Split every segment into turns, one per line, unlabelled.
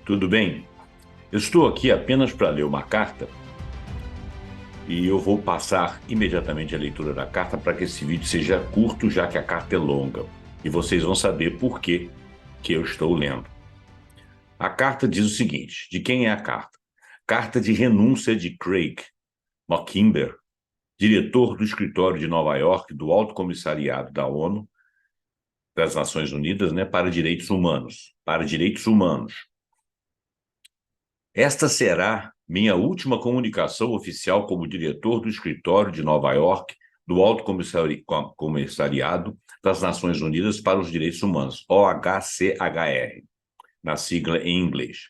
Tudo bem? Eu estou aqui apenas para ler uma carta e eu vou passar imediatamente a leitura da carta para que esse vídeo seja curto, já que a carta é longa. E vocês vão saber por que eu estou lendo. A carta diz o seguinte: de quem é a carta? Carta de renúncia de Craig Mackinder, diretor do escritório de Nova York do Alto Comissariado da ONU, das Nações Unidas, para direitos humanos. Para direitos humanos. Esta será minha última comunicação oficial como diretor do escritório de Nova York do Alto Comissariado das Nações Unidas para os Direitos Humanos, OHCHR, na sigla em inglês.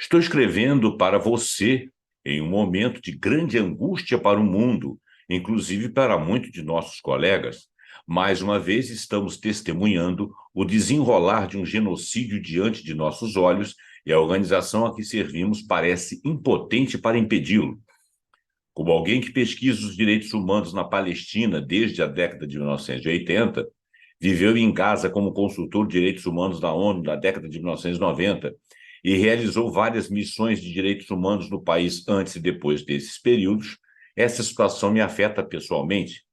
Estou escrevendo para você em um momento de grande angústia para o mundo, inclusive para muitos de nossos colegas. Mais uma vez, estamos testemunhando o desenrolar de um genocídio diante de nossos olhos e a organização a que servimos parece impotente para impedi-lo. Como alguém que pesquisa os direitos humanos na Palestina desde a década de 1980, viveu em Gaza como consultor de direitos humanos da ONU na década de 1990 e realizou várias missões de direitos humanos no país antes e depois desses períodos, essa situação me afeta pessoalmente,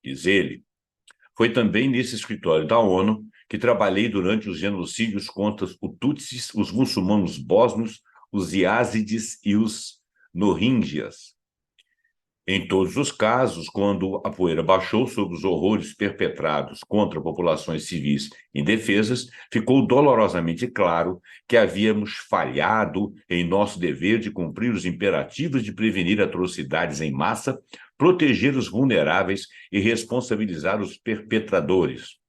diz ele. Foi também nesse escritório da ONU que trabalhei durante os genocídios contra os Tutsis, os muçulmanos bósnios, os Yazidis e os Rohingyas. Em todos os casos, quando a poeira baixou sobre os horrores perpetrados contra populações civis indefesas, ficou dolorosamente claro que havíamos falhado em nosso dever de cumprir os imperativos de prevenir atrocidades em massa, proteger os vulneráveis e responsabilizar os perpetradores.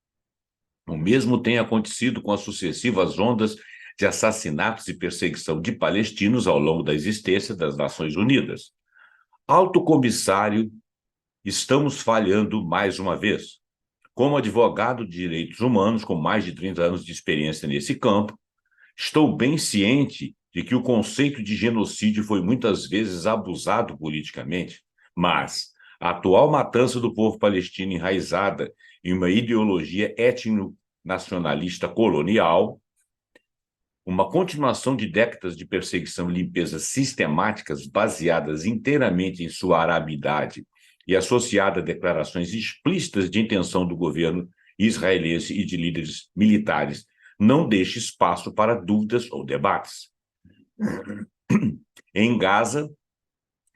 O mesmo tem acontecido com as sucessivas ondas de assassinatos e perseguição de palestinos ao longo da existência das Nações Unidas. Alto Comissário, estamos falhando mais uma vez. Como advogado de direitos humanos com mais de 30 anos de experiência nesse campo, estou bem ciente de que o conceito de genocídio foi muitas vezes abusado politicamente, mas a atual matança do povo palestino enraizada em uma ideologia étnico-nacionalista colonial, uma continuação de décadas de perseguição e limpeza sistemáticas baseadas inteiramente em sua arabidade e associada a declarações explícitas de intenção do governo israelense e de líderes militares, não deixa espaço para dúvidas ou debates. Em Gaza,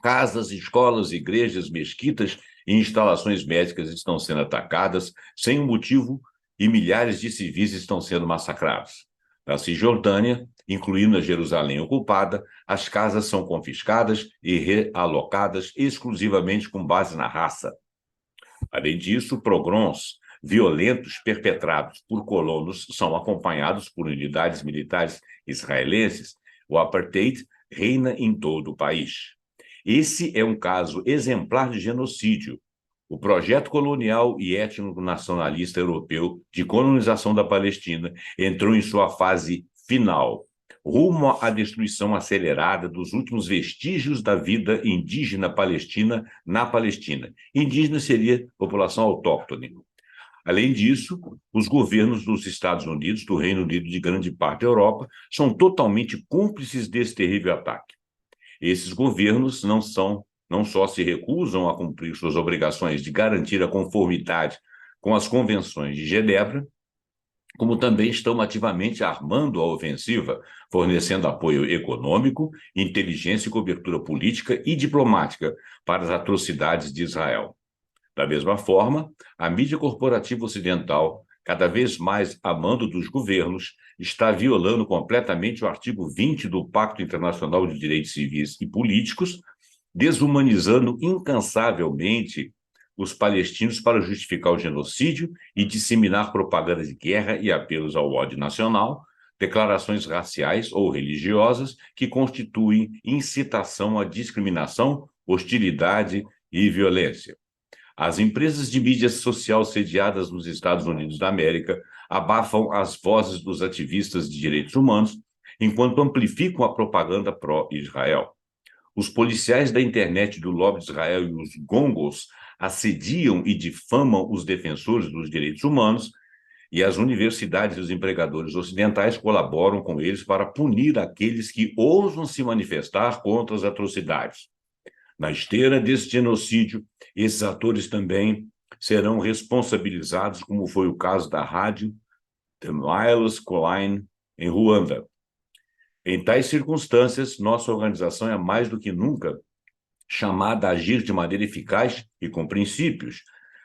casas, escolas, igrejas, mesquitas e instalações médicas estão sendo atacadas sem um motivo e milhares de civis estão sendo massacrados. Na Cisjordânia, incluindo a Jerusalém ocupada, as casas são confiscadas e realocadas exclusivamente com base na raça. Além disso, pogroms violentos perpetrados por colonos são acompanhados por unidades militares israelenses. O apartheid reina em todo o país. Esse é um caso exemplar de genocídio. O projeto colonial e étnico-nacionalista europeu de colonização da Palestina entrou em sua fase final, rumo à destruição acelerada dos últimos vestígios da vida indígena palestina na Palestina. Indígena seria população autóctone. Além disso, os governos dos Estados Unidos, do Reino Unido e de grande parte da Europa são totalmente cúmplices desse terrível ataque. Esses governos não só se recusam a cumprir suas obrigações de garantir a conformidade com as convenções de Genebra, como também estão ativamente armando a ofensiva, fornecendo apoio econômico, inteligência e cobertura política e diplomática para as atrocidades de Israel. Da mesma forma, a mídia corporativa ocidental, cada vez mais a mando dos governos, está violando completamente o artigo 20 do Pacto Internacional de Direitos Civis e Políticos, desumanizando incansavelmente os palestinos para justificar o genocídio e disseminar propaganda de guerra e apelos ao ódio nacional, declarações raciais ou religiosas que constituem incitação à discriminação, hostilidade e violência. As empresas de mídia social sediadas nos Estados Unidos da América abafam as vozes dos ativistas de direitos humanos, enquanto amplificam a propaganda pró-Israel. Os policiais da internet do lobby de Israel e os gongos assediam e difamam os defensores dos direitos humanos, e as universidades e os empregadores ocidentais colaboram com eles para punir aqueles que ousam se manifestar contra as atrocidades. Na esteira desse genocídio, esses atores também serão responsabilizados, como foi o caso da rádio The Miles Colline, em Ruanda. Em tais circunstâncias, nossa organização é mais do que nunca chamada a agir de maneira eficaz e com princípios,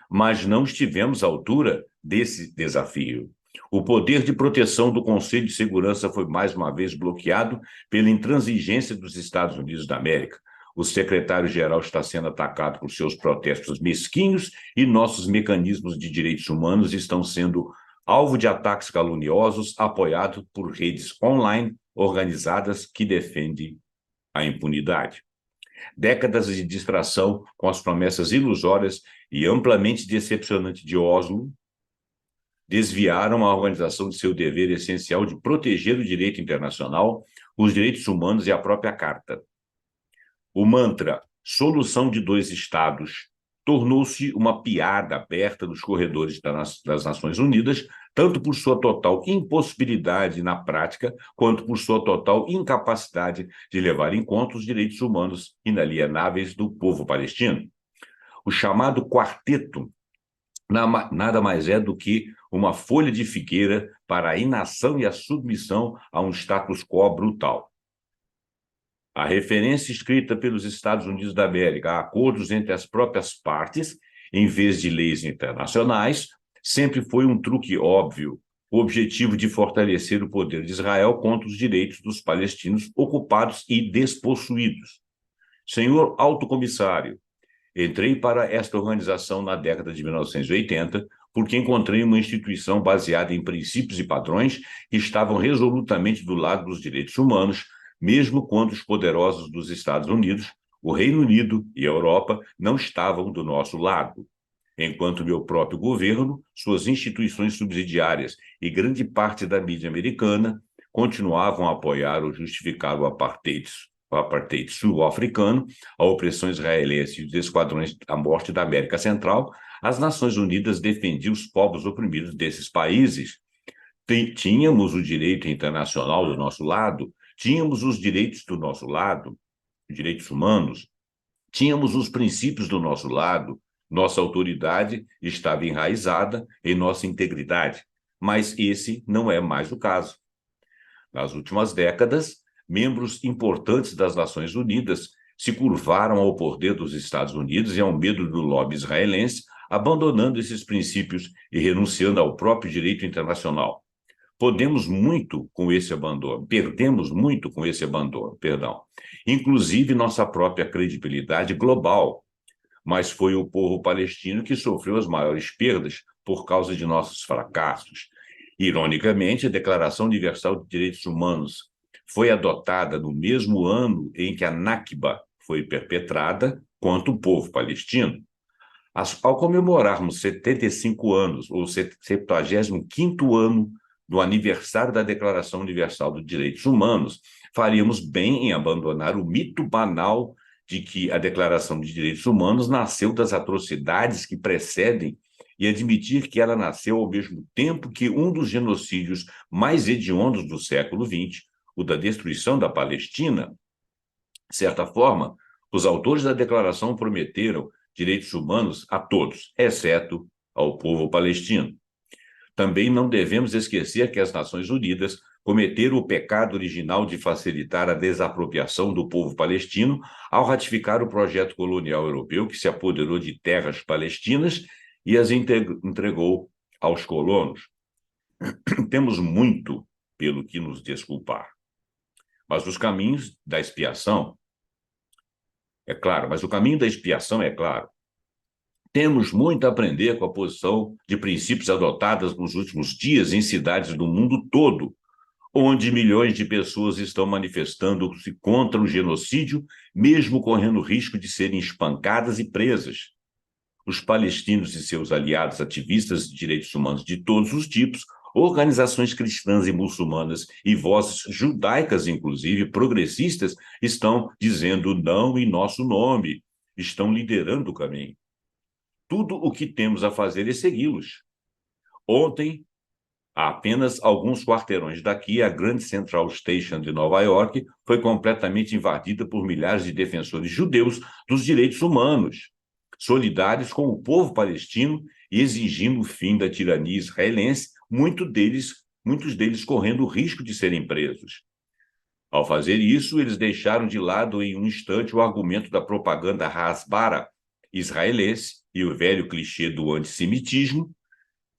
mas não estivemos à altura desse desafio. O poder de proteção do Conselho de Segurança foi mais uma vez bloqueado pela intransigência dos Estados Unidos da América. O secretário-geral está sendo atacado por seus protestos mesquinhos e nossos mecanismos de direitos humanos estão sendo alvo de ataques caluniosos apoiados por redes online organizadas que defendem a impunidade. Décadas de distração com as promessas ilusórias e amplamente decepcionantes de Oslo desviaram a organização de seu dever essencial de proteger o direito internacional, os direitos humanos e a própria Carta. O mantra "solução de dois estados" tornou-se uma piada aberta nos corredores das Nações Unidas, tanto por sua total impossibilidade na prática, quanto por sua total incapacidade de levar em conta os direitos humanos inalienáveis do povo palestino. O chamado quarteto nada mais é do que uma folha de figueira para a inação e a submissão a um status quo brutal. A referência escrita pelos Estados Unidos da América a acordos entre as próprias partes, em vez de leis internacionais, sempre foi um truque óbvio, o objetivo de fortalecer o poder de Israel contra os direitos dos palestinos ocupados e despossuídos. Senhor Alto Comissário, entrei para esta organização na década de 1980 porque encontrei uma instituição baseada em princípios e padrões que estavam resolutamente do lado dos direitos humanos, mesmo quando os poderosos dos Estados Unidos, o Reino Unido e a Europa não estavam do nosso lado. Enquanto meu próprio governo, suas instituições subsidiárias e grande parte da mídia americana continuavam a apoiar ou justificar o apartheid sul-africano, a opressão israelense e os esquadrões da morte da América Central, as Nações Unidas defendiam os povos oprimidos desses países. Tínhamos o direito internacional do nosso lado, tínhamos os direitos do nosso lado, direitos humanos, tínhamos os princípios do nosso lado, nossa autoridade estava enraizada em nossa integridade, mas esse não é mais o caso. Nas últimas décadas, membros importantes das Nações Unidas se curvaram ao poder dos Estados Unidos e ao medo do lobby israelense, abandonando esses princípios e renunciando ao próprio direito internacional. Perdemos muito com esse abandono, inclusive nossa própria credibilidade global, mas foi o povo palestino que sofreu as maiores perdas por causa de nossos fracassos. Ironicamente, a Declaração Universal de Direitos Humanos foi adotada no mesmo ano em que a Nakba foi perpetrada contra o povo palestino. Ao comemorarmos 75 anos, ou 75º ano do aniversário da Declaração Universal dos Direitos Humanos, faríamos bem em abandonar o mito banal de que a Declaração de Direitos Humanos nasceu das atrocidades que precedem e admitir que ela nasceu ao mesmo tempo que um dos genocídios mais hediondos do século XX, o da destruição da Palestina. De certa forma, os autores da declaração prometeram direitos humanos a todos, exceto ao povo palestino. Também não devemos esquecer que as Nações Unidas cometeram o pecado original de facilitar a desapropriação do povo palestino ao ratificar o projeto colonial europeu que se apoderou de terras palestinas e as entregou aos colonos. Temos muito pelo que nos desculpar. Mas os caminhos da expiação, é claro, temos muito a aprender com a posição de princípios adotadas nos últimos dias em cidades do mundo todo, onde milhões de pessoas estão manifestando-se contra o genocídio, mesmo correndo risco de serem espancadas e presas. Os palestinos e seus aliados ativistas de direitos humanos de todos os tipos, organizações cristãs e muçulmanas e vozes judaicas, inclusive progressistas, estão dizendo não em nosso nome, estão liderando o caminho. Tudo o que temos a fazer é segui-los. Ontem, A apenas alguns quarteirões daqui, a Grand Central Station de Nova York foi completamente invadida por milhares de defensores judeus dos direitos humanos, solidários com o povo palestino e exigindo o fim da tirania israelense, muitos deles correndo o risco de serem presos. Ao fazer isso, eles deixaram de lado em um instante o argumento da propaganda Hasbara israelense e o velho clichê do antissemitismo,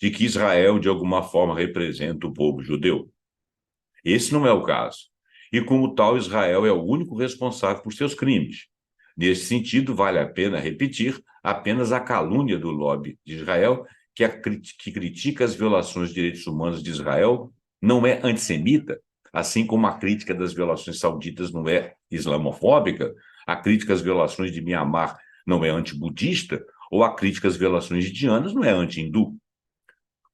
de que Israel, de alguma forma, representa o povo judeu. Esse não é o caso. E, como tal, Israel é o único responsável por seus crimes. Nesse sentido, vale a pena repetir apenas a calúnia do lobby de Israel, que critica as violações de direitos humanos de Israel, não é antissemita, assim como a crítica das violações sauditas não é islamofóbica, a crítica às violações de Mianmar não é antibudista, ou a crítica às violações indianas não é anti-hindu.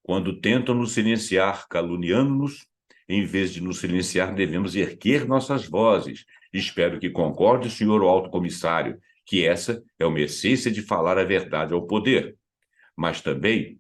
Quando tentam nos silenciar, caluniando-nos, em vez de nos silenciar, devemos erguer nossas vozes. Espero que concorde, senhor alto comissário, que essa é uma essência de falar a verdade ao poder. Mas também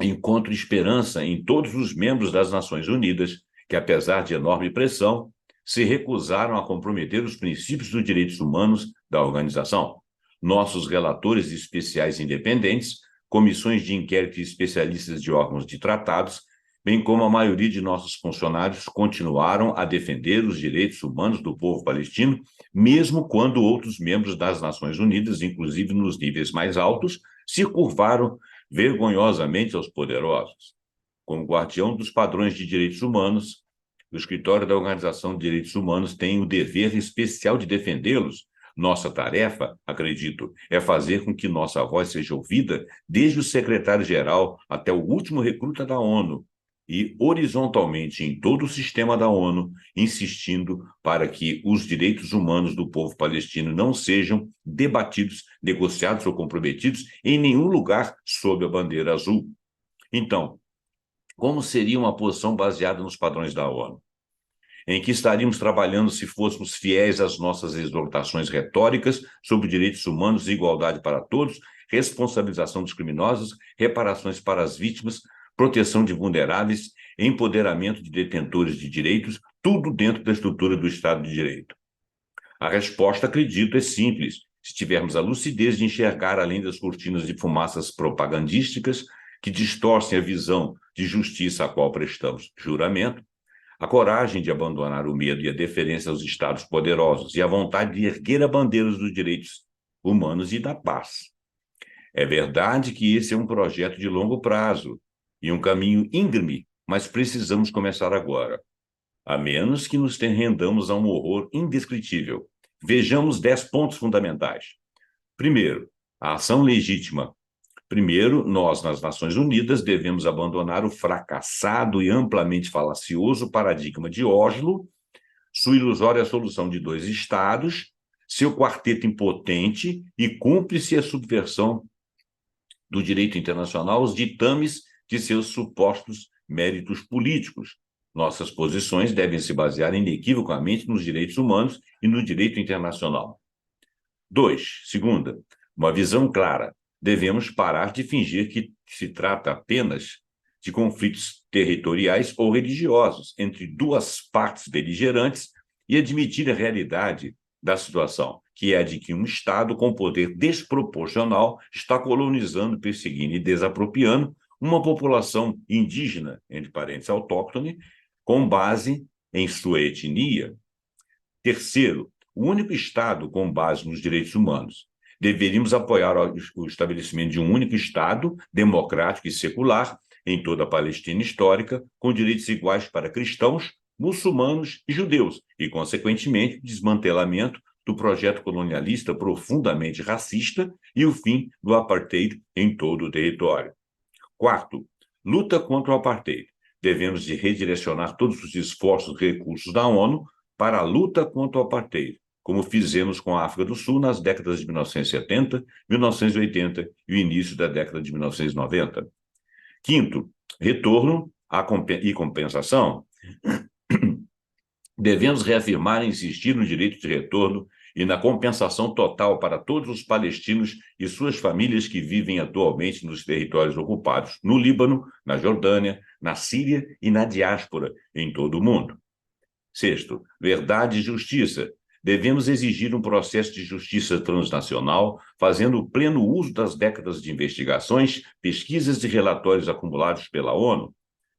encontro esperança em todos os membros das Nações Unidas, que, apesar de enorme pressão, se recusaram a comprometer os princípios dos direitos humanos da organização. Nossos relatores especiais independentes, comissões de inquérito e especialistas de órgãos de tratados, bem como a maioria de nossos funcionários, continuaram a defender os direitos humanos do povo palestino, mesmo quando outros membros das Nações Unidas, inclusive nos níveis mais altos, se curvaram vergonhosamente aos poderosos. Como guardião dos padrões de direitos humanos, o Escritório da Organização de Direitos Humanos tem o dever especial de defendê-los. Nossa tarefa, acredito, é fazer com que nossa voz seja ouvida desde o secretário-geral até o último recruta da ONU e horizontalmente em todo o sistema da ONU, insistindo para que os direitos humanos do povo palestino não sejam debatidos, negociados ou comprometidos em nenhum lugar sob a bandeira azul. Então, como seria uma posição baseada nos padrões da ONU? Em que estaríamos trabalhando se fôssemos fiéis às nossas exortações retóricas sobre direitos humanos e igualdade para todos, responsabilização dos criminosos, reparações para as vítimas, proteção de vulneráveis, empoderamento de detentores de direitos, tudo dentro da estrutura do Estado de Direito? A resposta, acredito, é simples. Se tivermos a lucidez de enxergar além das cortinas de fumaças propagandísticas que distorcem a visão de justiça a qual prestamos juramento, a coragem de abandonar o medo e a deferência aos Estados poderosos e a vontade de erguer a bandeira dos direitos humanos e da paz. É verdade que esse é um projeto de longo prazo e um caminho íngreme, mas precisamos começar agora, a menos que nos rendamos a um horror indescritível. Vejamos 10 pontos fundamentais. Primeiro, a ação legítima. Primeiro, nós, nas Nações Unidas, devemos abandonar o fracassado e amplamente falacioso paradigma de Oslo, sua ilusória solução de dois estados, seu quarteto impotente e cúmplice a subversão do direito internacional aos ditames de seus supostos méritos políticos. Nossas posições devem se basear inequivocamente nos direitos humanos e no direito internacional. Segunda, uma visão clara. Devemos parar de fingir que se trata apenas de conflitos territoriais ou religiosos entre duas partes beligerantes e admitir a realidade da situação, que é a de que um Estado com poder desproporcional está colonizando, perseguindo e desapropriando uma população indígena, entre parênteses, autóctone, com base em sua etnia. Terceiro, o único Estado com base nos direitos humanos. Deveríamos apoiar o estabelecimento de um único Estado, democrático e secular, em toda a Palestina histórica, com direitos iguais para cristãos, muçulmanos e judeus, e, consequentemente, desmantelamento do projeto colonialista profundamente racista e o fim do apartheid em todo o território. Quarto, luta contra o apartheid. Devemos de redirecionar todos os esforços e recursos da ONU para a luta contra o apartheid, como fizemos com a África do Sul nas décadas de 1970, 1980 e o início da década de 1990. Quinto, retorno e compensação. Devemos reafirmar e insistir no direito de retorno e na compensação total para todos os palestinos e suas famílias que vivem atualmente nos territórios ocupados, no Líbano, na Jordânia, na Síria e na diáspora em todo o mundo. Sexto, verdade e justiça. Devemos exigir um processo de justiça transnacional, fazendo pleno uso das décadas de investigações, pesquisas e relatórios acumulados pela ONU,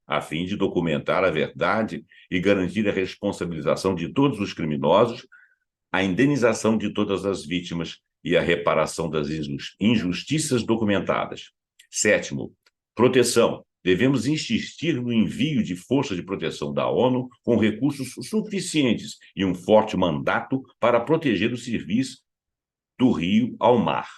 a fim de documentar a verdade e garantir a responsabilização de todos os criminosos, a indenização de todas as vítimas e a reparação das injustiças documentadas. Sétimo, proteção. Devemos insistir no envio de forças de proteção da ONU com recursos suficientes e um forte mandato para proteger o serviço do rio ao mar.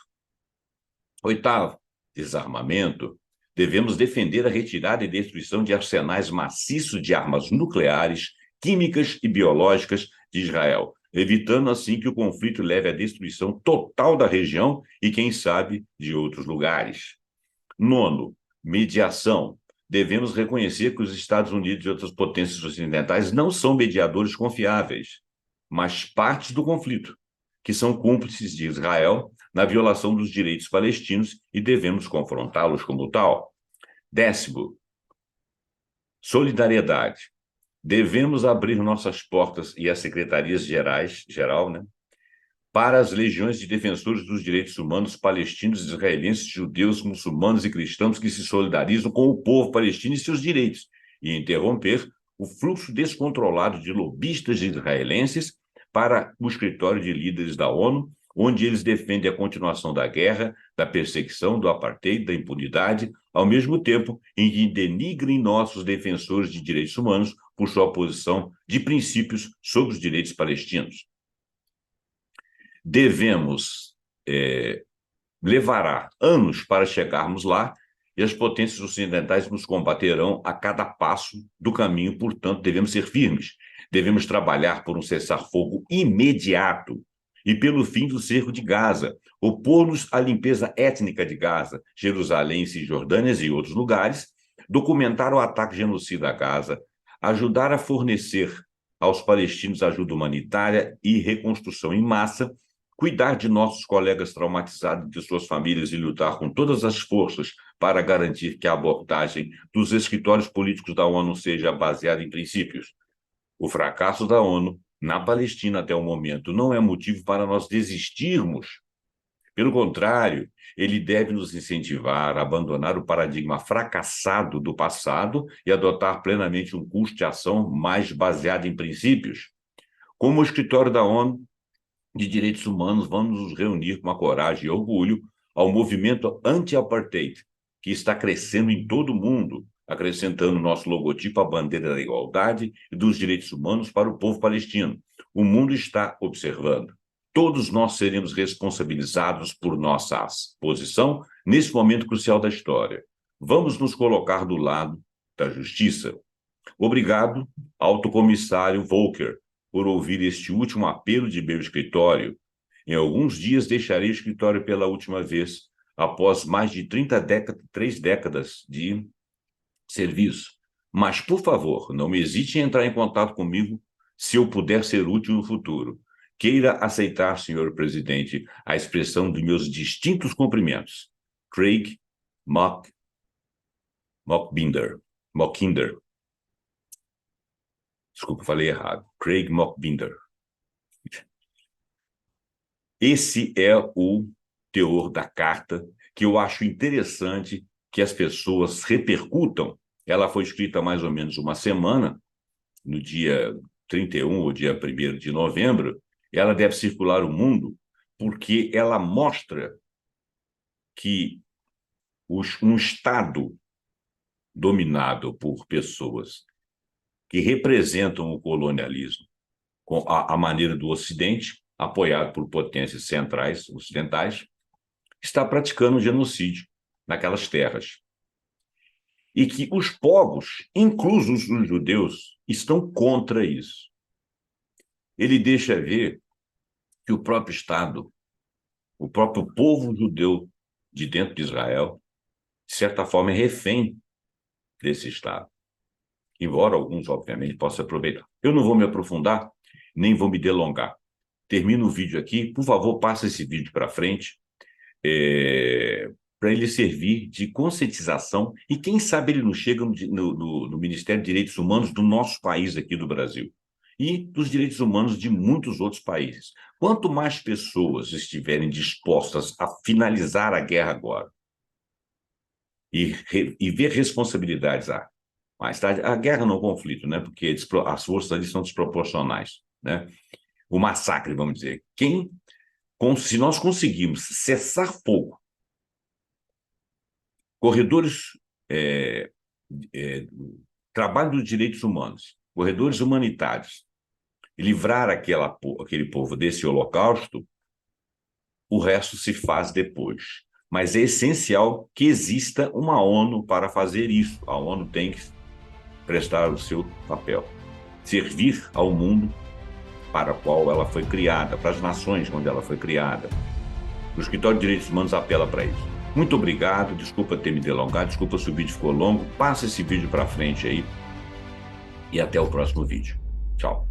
Oitavo, desarmamento. Devemos defender a retirada e destruição de arsenais maciços de armas nucleares, químicas e biológicas de Israel, evitando assim que o conflito leve à destruição total da região e, quem sabe, de outros lugares. Nono, mediação. Devemos reconhecer que os Estados Unidos e outras potências ocidentais não são mediadores confiáveis, mas partes do conflito, que são cúmplices de Israel na violação dos direitos palestinos e devemos confrontá-los como tal. Décimo, solidariedade. Devemos abrir nossas portas e as secretarias geral, para as legiões de defensores dos direitos humanos palestinos, israelenses, judeus, muçulmanos e cristãos que se solidarizam com o povo palestino e seus direitos, e interromper o fluxo descontrolado de lobistas israelenses para o escritório de líderes da ONU, onde eles defendem a continuação da guerra, da perseguição, do apartheid, da impunidade, ao mesmo tempo em que denigrem nossos defensores de direitos humanos por sua posição de princípios sobre os direitos palestinos. Levará anos para chegarmos lá e as potências ocidentais nos combaterão a cada passo do caminho, portanto, devemos ser firmes. Devemos trabalhar por um cessar-fogo imediato e pelo fim do cerco de Gaza, opor-nos à limpeza étnica de Gaza, Jerusalém, Cisjordânia e outros lugares, documentar o ataque genocida a Gaza, ajudar a fornecer aos palestinos ajuda humanitária e reconstrução em massa, cuidar de nossos colegas traumatizados e de suas famílias e lutar com todas as forças para garantir que a abordagem dos escritórios políticos da ONU seja baseada em princípios. O fracasso da ONU na Palestina até o momento não é motivo para nós desistirmos. Pelo contrário, ele deve nos incentivar a abandonar o paradigma fracassado do passado e adotar plenamente um curso de ação mais baseado em princípios. Como o escritório da ONU de Direitos Humanos, vamos nos reunir com a coragem e orgulho ao movimento anti-apartheid, que está crescendo em todo o mundo, acrescentando nosso logotipo à bandeira da igualdade e dos direitos humanos para o povo palestino. O mundo está observando. Todos nós seremos responsabilizados por nossa posição nesse momento crucial da história. Vamos nos colocar do lado da justiça. Obrigado, Alto Comissário Volker, por ouvir este último apelo de meu escritório. Em alguns dias deixarei o escritório pela última vez, após mais de 3 décadas de serviço. Mas, por favor, não hesite em entrar em contato comigo se eu puder ser útil no futuro. Queira aceitar, senhor presidente, a expressão de meus distintos cumprimentos. Craig Mockbinder. Desculpa, falei errado. Craig Mockbinder. Esse é o teor da carta que eu acho interessante que as pessoas repercutam. Ela foi escrita há mais ou menos uma semana, no dia 31 ou dia 1º de novembro. Ela deve circular o mundo porque ela mostra que um Estado dominado por pessoas que representam o colonialismo com a maneira do Ocidente, apoiado por potências centrais ocidentais, está praticando um genocídio naquelas terras. E que os povos, inclusos os judeus, estão contra isso. Ele deixa ver que o próprio Estado, o próprio povo judeu de dentro de Israel, de certa forma, é refém desse Estado. Embora alguns, obviamente, possam aproveitar. Eu não vou me aprofundar, nem vou me delongar. termino o vídeo aqui. Por favor, passa esse vídeo para frente, para ele servir de conscientização e quem sabe ele não chega no Ministério de Direitos Humanos do nosso país aqui do Brasil e dos direitos humanos de muitos outros países. Quanto mais pessoas estiverem dispostas a finalizar a guerra agora e ver responsabilidades mais tarde, a guerra não é um conflito, né? Porque as forças ali são desproporcionais, né? O massacre, vamos dizer. Se nós conseguirmos cessar fogo, corredores, trabalho dos direitos humanos, corredores humanitários, e livrar aquele povo desse holocausto, o resto se faz depois. Mas é essencial que exista uma ONU para fazer isso. A ONU tem que prestar o seu papel, servir ao mundo para o qual ela foi criada, para as nações onde ela foi criada. O Escritório de Direitos Humanos apela para isso. Muito obrigado, desculpa ter me delongado, desculpa se o vídeo ficou longo, passa esse vídeo para frente aí e até o próximo vídeo. Tchau.